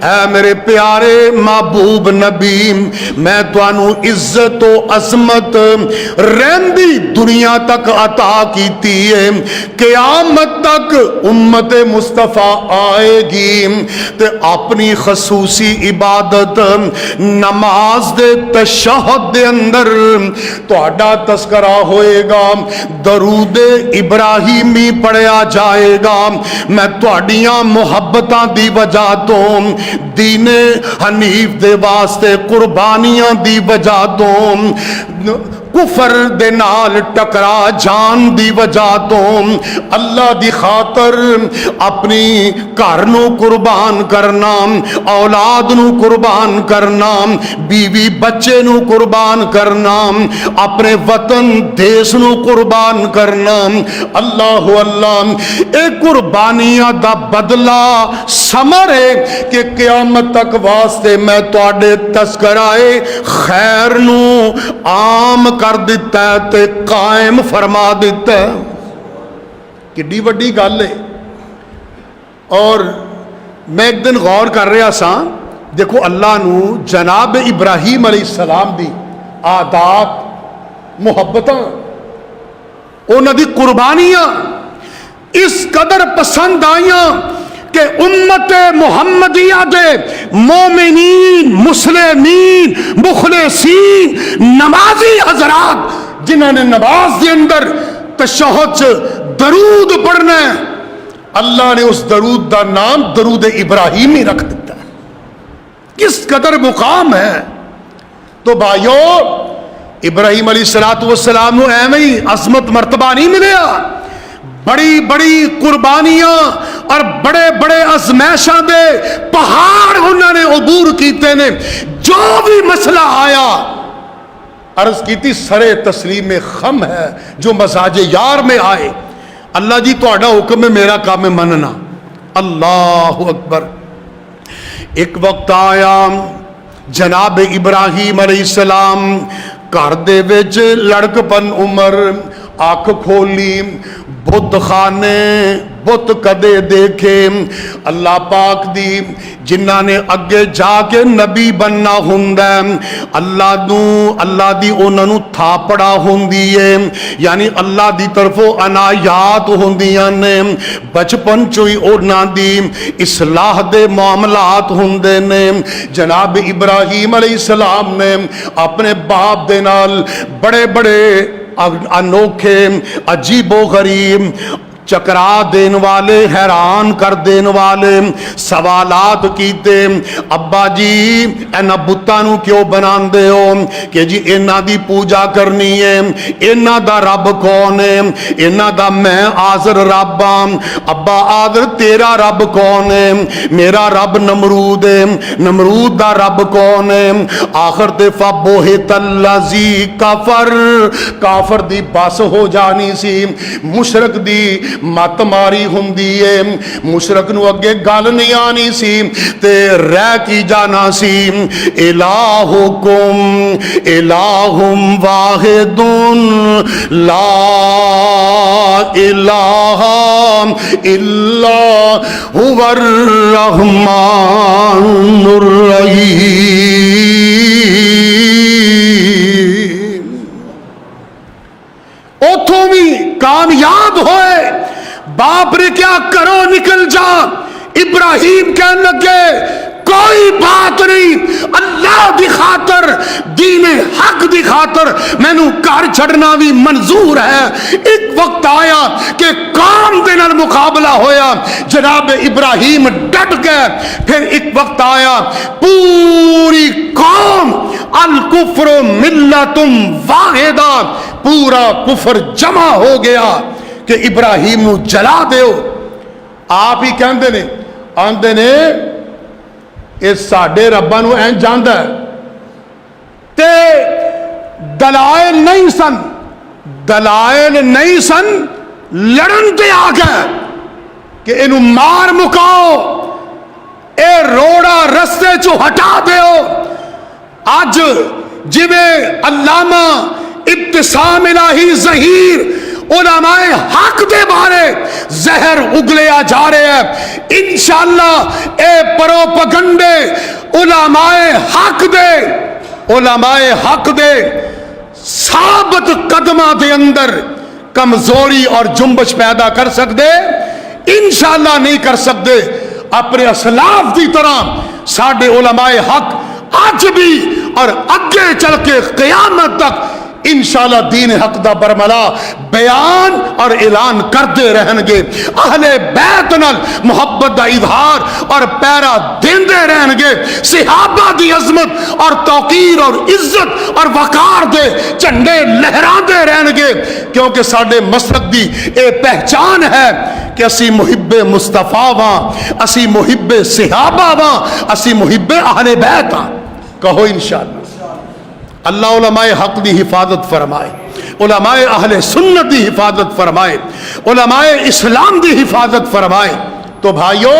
اے میرے پیارے محبوب نبی، میں تانوں عزت و عظمت رہندی دنیا تک عطا کیتی ہے، قیامت تک امت مصطفیٰ آئے گی تے اپنی خصوصی عبادت نماز دے تشہد دے اندر تہاڈا تذکرہ ہوئے گا، درود ابراہیمی پڑھیا جائے گا۔ میں تہاڈیاں محبتاں دی وجہ تو دین حنیف دے واسطے قربانیاں دی وجہ تو کفر دے نال ٹکرا جان دی وجہ تو اللہ دی خاطر اپنی گھر نو قربان کرنا، اولاد نو قربان کرنا، بیوی بچے نو قربان کرنا، اپنے وطن دیس نو قربان کرنا، اللہ اللہ اے قربانیاں دا بدلہ ثمر ہے کہ قیامت تک واسطے میں تواڈے تذکرائے خیر نو عام کر دیتا ہے تے قائم فرما دیتا ہے۔ کڈی وڈی گل ہے۔ اور میں ایک دن غور کر رہا سا، دیکھو اللہ نو جناب ابراہیم علیہ السلام دی عادات محبتاں انہاں دی قربانیاں اس قدر پسند آئیاں کہ امت محمدیہ دے مومنین، مسلمین، مخلصین، نمازی حضرات جنہوں نے نماز کے اندر تشہد درود پڑھنا ہے، اللہ نے اس درود دا نام درود ابراہیمی رکھ دیتا ہے۔ کس قدر مقام ہے۔ تو بھائیو، ابراہیم علیہ السلام نو ایویں ہی عظمت مرتبہ نہیں ملیا، بڑی بڑی قربانیاں اور بڑے بڑے ازمائشاں دے پہاڑ انہوں نے عبور کیتے نے۔ جو بھی مسئلہ آیا، عرض کیتی سرے تسلیم خم ہے جو مزاج یار میں آئے، اللہ جی تہاڈا حکم ہے، میرا کام ہے مننا۔ اللہ اکبر۔ ایک وقت آیا جناب ابراہیم علیہ السلام گھر دے وچ لڑک پن عمر، آنکھ کھولی، بت خانے بت کدے دیکھے، اللہ پاک دی جنہ نے اگے جا کے نبی بننا ہوندا ہے، اللہ دی انہاں نو تھاپڑا ہوندی ہے، یعنی اللہ دی طرفوں عنایات ہوندیاں نے، بچپن چوئی انہاں دی اصلاح دے معاملات ہوندے نے۔ جناب ابراہیم علیہ السلام نے اپنے باپ دے نال بڑے بڑے انوکھے عجیب و غریب چکرا دین والے، حیران کر دین والے سوالات کیتے۔ ابا جی اینا بتاں نو کیوں بنان دے ہو کہ جی اینا دی پوجا کرنی ہے، اینا دا رب کون ہے؟ اینا دا میں آذر رب ہاں۔ ابا آذر تیرا رب کون ہے؟ میرا رب نمرود ہے۔ نمرود دا رب کون ہے؟ آخر دفعہ بوہت اللذی کافر، کافر دی بس ہو جانی سی، مشرک دی مت ماری ہوندی ہے، مشرک نو اگے گل نہیں آنی سی تے رہ کی جانا سی۔ الہکم الہم واحد لا الہ الا هو الرحمن الرحیم۔ اتھوں بھی کامیاب ہوئے، باپ نے کیا کرو نکل جا، ابراہیم کہنے لگے کوئی بات نہیں، اللہ دی خاطر، دین حق دی خاطر میں نو گھر چھڑنا بھی منظور ہے۔ ایک وقت آیا کہ قوم دے نال مقابلہ ہویا، جناب ابراہیم ڈٹ گئے۔ پھر ایک وقت آیا پوری قوم، الکفر ملت واحدہ، پورا کفر جمع ہو گیا کہ ابراہیم نو جلا دیو۔ آپ ہی کہندے نے، آندے نے اے ساڈے رباں نو این جاندا ہے تے دلائل نہیں سن، دلائل نہیں سن، لڑن تے آ گئے کہ اینو مار مکاؤ، اے روڑا رستے چو ہٹا دیو۔ آج جویں علامہ ابتسام الہی ظہیر علماء حق دے بارے زہر اگلیا جا رہے ہیں۔ انشاءاللہ اے پروپگنڈے علماء حق دے ثابت قدمہ دے اندر کمزوری اور جنبش پیدا کر سکتے؟ انشاءاللہ نہیں کر سکتے۔ اپنے اسلاف دی طرح ساڈے علماء حق آج بھی اور اگے چل کے قیامت تک انشاءاللہ دین حق دا برملا بیان اور اعلان کرتے رہن گے۔ اہل بیت نال محبت دا اظہار اور پیرا دیندے رہن گے۔ صحابہ دی عظمت اور توقیر اور عزت اور وقار دے جھنڈے لہراندے رہن گے، کیونکہ ساڈے مسلک دی اے پہچان ہے کہ اسی محب مصطفیٰ واں، اسی محب صحابہ واں، اسی محب اہل بیت ہاں۔ کہو انشاءاللہ۔ اللہ علماء حق دی حفاظت فرمائے، علماء اہل سنت دی حفاظت فرمائے، علماء اسلام دی حفاظت فرمائے۔ تو بھائیو،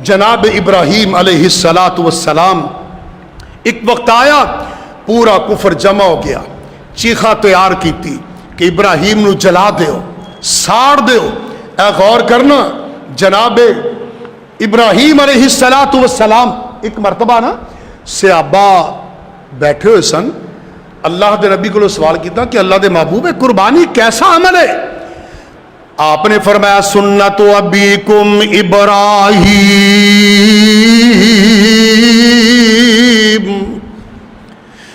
جناب ابراہیم علیہ السلام ایک وقت آیا پورا کفر جمع ہو گیا، چیخا تیار کی تھی کہ ابراہیم نو جلا دیو، ساڑ دیو۔ اے غور کرنا، جناب ابراہیم علیہ السلام ایک مرتبہ نا صحابہ بیٹھے ہوئے سن، اللہ دے نبی کو سوال کیتا کہ اللہ دے محبوب ہے قربانی کیسا عمل ہے؟ آپ نے فرمایا سنت ابیکم ابراہیم،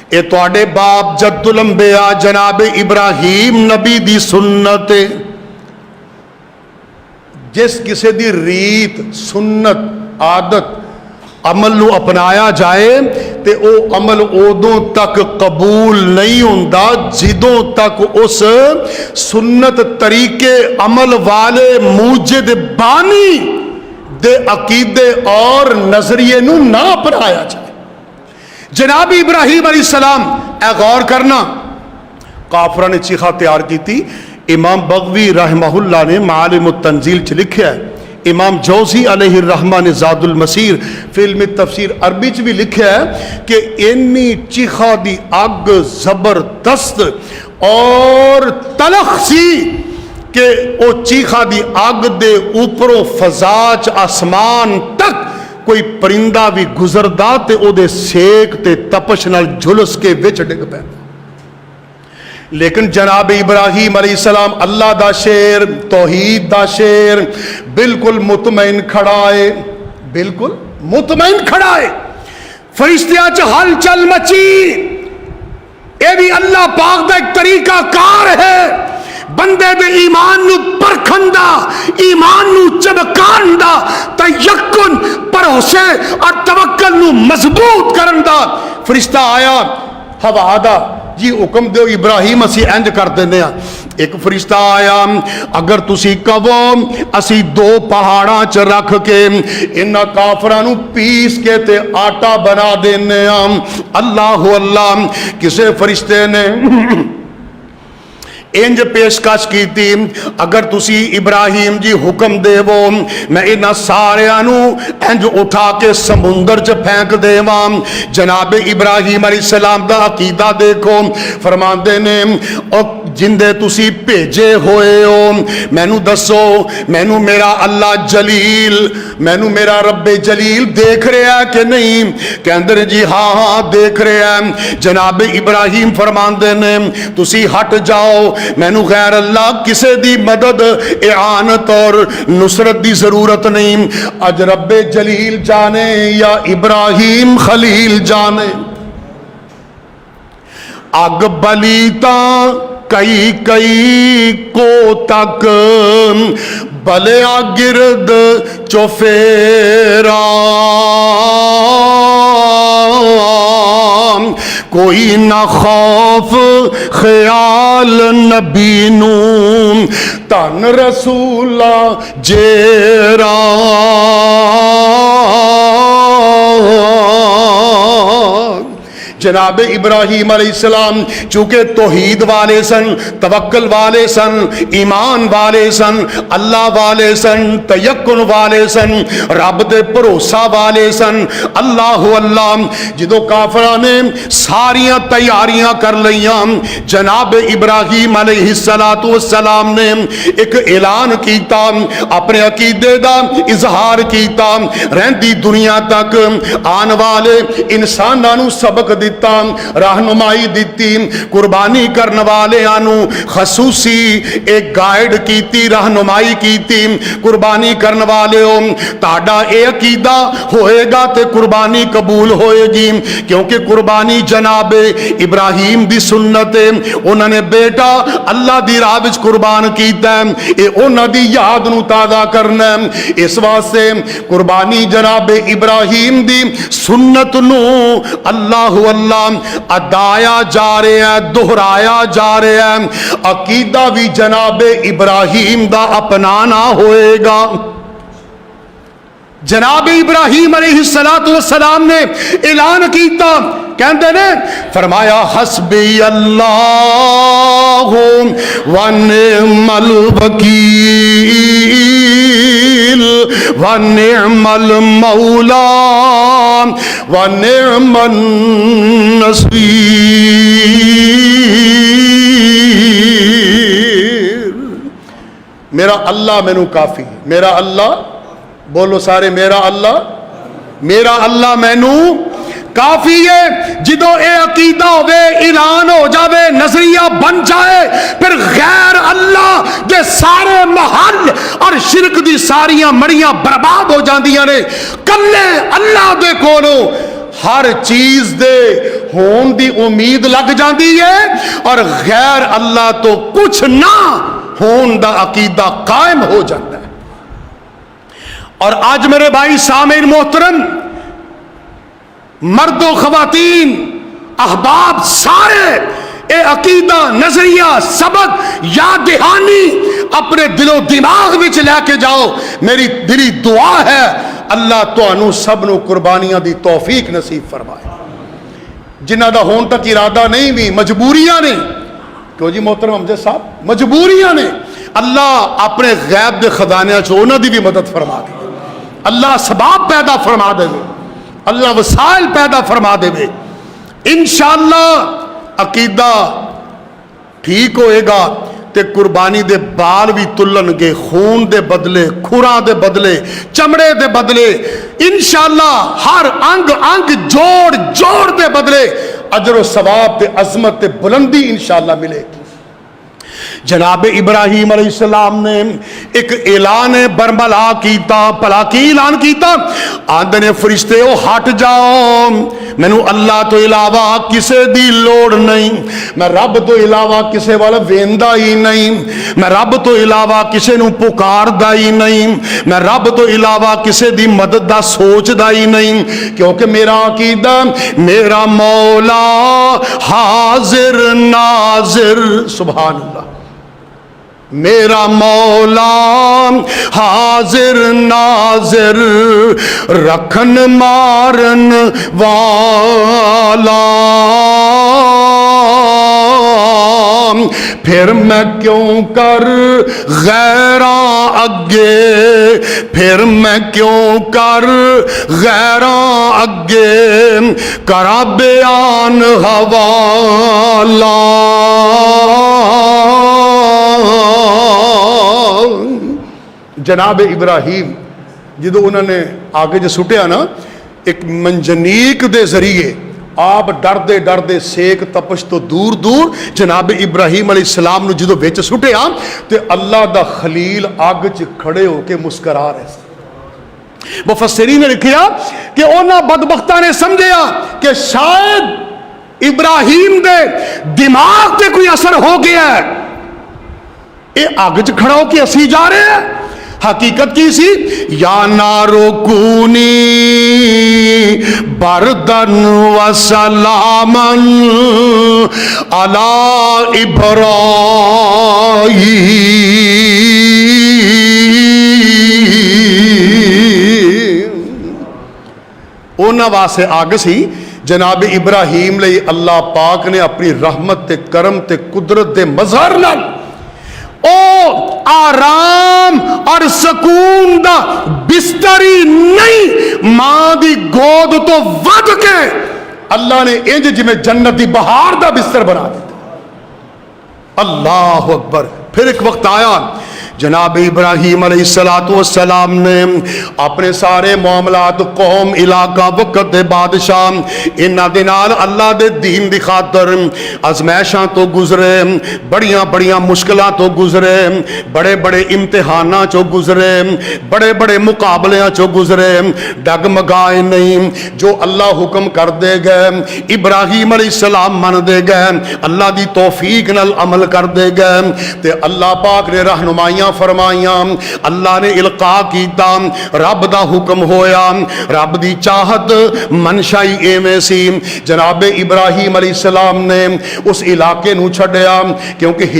اے تواڈے باپ جد الانبیاء جناب ابراہیم نبی دی سنت ہے۔ جس کسی دی ریت سنت عادت عمل نو اپنایا جائے تے او عمل ادوں تک قبول نہیں ہوندا جدوں تک اس سنت طریقے عمل والے موجد بانی دے عقیدے اور نظریے نو نہ اپنایا جائے۔ جناب ابراہیم علیہ السلام، اے غور کرنا، کافرہ نے چیخا تیار کی تھی۔ امام بغوی رحمہ اللہ نے معالم التنزیل چ لکھا ہے، امام جوزی علیہ الرحمہ نے زاد المسیر فی علم تفسیر عربی چ بھی لکھا ہے کہ اینی چیخا دی اگ زبردست اور تلخ سی کہ او چیخا دی اگ دے اوپروں فضا چ آسمان تک کوئی پرندہ بھی گزردا تے او دے سیک تے تپش نال جھلس کے وچ ڈگ پے۔ لیکن جناب ابراہیم علیہ السلام اللہ دا شیر، توحید دا شیر، بالکل مطمئن کھڑا ہے، بالکل مطمئن کھڑا ہے۔ فرشتیاں چ ہل چل مچی، اے بھی اللہ پاک دا ایک طریقہ کار ہے بندے دے ایمان نو پرکھندا، ایمان نو چبکاندا، تیقن بھروسے اور توکل نو مضبوط کرندا۔ فرشتہ آیا، ہوا دا جی حکم دیو ابراہیم اسی انج کر دینے ہاں۔ ایک فرشتہ آیا، اگر تسی کہو اسی دو پہاڑاں چ رکھ کے انہاں کافراں نو پیس کے تے آٹا بنا دینے ہاں۔ اللہ اللہ، کسے فرشتے نے انج پیشکش کی تھی، اگر تسی ابراہیم جی حکم دے وہ میں انہاں ساریاں نو انج اٹھا کے سمندر چ پھینک دے واں۔ جناب ابراہیم علیہ السلام دا عقیدہ دیکھو، فرماندے نے او جندے تسی بھیجے ہوئے ہو مینو دسو، مینو میرا اللہ جلیل، مینو میرا رب جلیل دیکھ رہا ہے کہ نہیں؟ کہندے جی ہاں ہاں دیکھ رہا ہے۔ جناب ابراہیم فرماندے نے تسی ہٹ جاؤ، مینو غیر اللہ کسے دی مدد اعانت اور نصرت دی ضرورت نہیں، اج رب جلیل جانے یا ابراہیم خلیل جانے۔ اگ بلیتا کئی کئی کو تک بلیا گرد چوفیرا، کوئی نہ خوف خیال نبی نو تن رسولہ جیرا۔ جناب ابراہیم علیہ السلام چونکہ توحید والے سن، توکل والے سن، ایمان والے سن، اللہ والے سن، تیقن والے سن، رب دے بھروسہ والے سن، اللہ اللہ جدو کافراں نے ساریاں تیاریاں کر لیاں، جناب ابراہیم علیہ السلام نے ایک اعلان کیتا، اپنے عقیدے دا اظہار کیتا، رہندی دنیا تک آن والے انساناں نو سبق دیتا، رہنمائی دیتی، قربانی کرن والیاں نو خصوصی ایک گائیڈ کیتی، رہنمائی کیتی، قربانی کرن والےو تہاڈا اے عقیدہ ہوئے گا تے قربانی قبول ہوئے گی، کیونکہ قربانی جناب ابراہیم دی سنت ہے، انہوں نے بیٹا اللہ دی راہ وچ قربان کیتا ہے، اے انہاں دی یاد نو تازہ کرنا ہے، اس واسطے قربانی جناب ابراہیم دی سنت نو اللہ اللہ ادایا جا رہا ہے، دہرایا جا رہا ہے، عقیدہ بھی جناب ابراہیم دا اپنانا ہوئے گا۔ جناب ابراہیم علیہ السلام نے اعلان کیتا، کہندے نے فرمایا حسبی اللہ ونعم الوکیل ونعم المولا ونعم النصیر، میرا اللہ مینوں کافی، میرا اللہ، بولو سارے میرا اللہ مینوں کافی ہے۔ جدو اے عقیدہ ہوئے، اعلان ہو جاوے، نظریہ بن جائے، پھر غیر اللہ دے سارے محل اور شرک دی ساریاں مڑیاں برباد ہو جاندیاں نے، کلے اللہ دے کولوں ہر چیز دے ہون دی امید لگ جاندی ہے، اور غیر اللہ تو کچھ نہ ہون دا عقیدہ قائم ہو جاتا ہے۔ اور آج میرے بھائی سامعین محترم، مرد و خواتین، احباب سارے اے عقیدہ، نظریہ، سبق یا دہانی اپنے دل و دماغ وچ لے کے جاؤ۔ میری دلی دعا ہے اللہ تانوں سب نو قربانیاں دی توفیق نصیب فرمائے۔ جنہ دا ہون تک ارادہ نہیں بھی، مجبوریاں نے، کیوں جی محترم امجد صاحب، مجبوریاں نے، اللہ اپنے غیب دے خزانے چ انہاں دی بھی مدد فرما دے، اللہ اسباب پیدا فرما دے، اللہ وسائل پیدا فرما دے، انشاءاللہ عقیدہ ٹھیک ہوئے گا تے قربانی دے بال بھی تلن گے، خون دے بدلے، کھوراں دے بدلے، چمڑے دے بدلے، انشاءاللہ ہر انگ انگ جوڑ جوڑ دے بدلے اجر و ثواب تے عظمت تے بلندی انشاءاللہ ملے گی۔ جناب ابراہیم علیہ السلام نے ایک اعلان برملا کیتا، بھلا کی اعلان کیتا؟ آندے نے فرشتے او ہٹ جاؤ، مینوں اللہ تو علاوہ کسے دی لوڑ نہیں، میں رب تو علاوہ کسے والا ویندا ہی نہیں، میں رب تو علاوہ کسے نو پکاردا ہی نہیں، میں رب تو علاوہ کسے دی مدد دا سوچدا ہی نہیں، کیونکہ میرا عقیدہ میرا مولا حاضر ناظر، سبحان اللہ، میرا مولا حاضر ناظر، رکھن مارن والا، پھر میں کیوں کر غیراں اگے، پھر میں کیوں کر غیراں اگے، کرا بیان حوالہ۔ جناب ابراہیم جدو انہوں نے آگے جو سٹیا نا، ایک منجنیک دے ذریعے آپ ڈردے ڈردے سیک تپش تو دور دور جناب ابراہیم علیہ السلام نو جدو وچ سٹیا تے اللہ دا خلیل آگ چ کھڑے ہو کے مسکرا رہے سے۔ مفسرین نے لکھیا کہ انہاں بدبختاں نے سمجھیا کہ شاید ابراہیم دے دماغ تے کوئی اثر ہو گیا ہے، اے آگ چ کھڑا ہو کے اسی جا رہے ہیں۔ حقیقت کی سی، یا نارو کونی بردن و سلامن علی ابراہیم، انہاں واسطے آگ سی جناب ابراہیم لئی اللہ پاک نے اپنی رحمت تے کرم تے قدرت دے مظہر نال او آرام اور سکون دا بستری نہیں، ماں دی گود تو ود کے اللہ نے انج جی میں جنت دی بہار دا بستر بنا دیتا۔ اللہ اکبر۔ پھر ایک وقت آیا جناب ابراہیم علیہ السلام نے اپنے سارے معاملات قوم، علاقہ، وقت دے بادشاہ انہاں دے نال اللہ دے دین دی خاطر ازمائشاں تو گزرے، بڑیاں بڑیاں مشکلاں تو گزرے، بڑے بڑے امتحاناں چو گزرے، بڑے بڑے مقابلیاں چو گزرے، ڈگمگائے نہیں، جو اللہ حکم کر دے گئے ابراہیم علیہ السلام من دے گئے، اللہ دی توفیق نال عمل کر دے گئے تے اللہ پاک نے رہنمائیاں فرمائیاں، اللہ نے القاء کیتا، رب دا حکم ہویا، رب دی چاہت منشائی ایویں سی، جناب ابراہیم علیہ السلام نے اس علاقے نو چھڈیا کیونکہ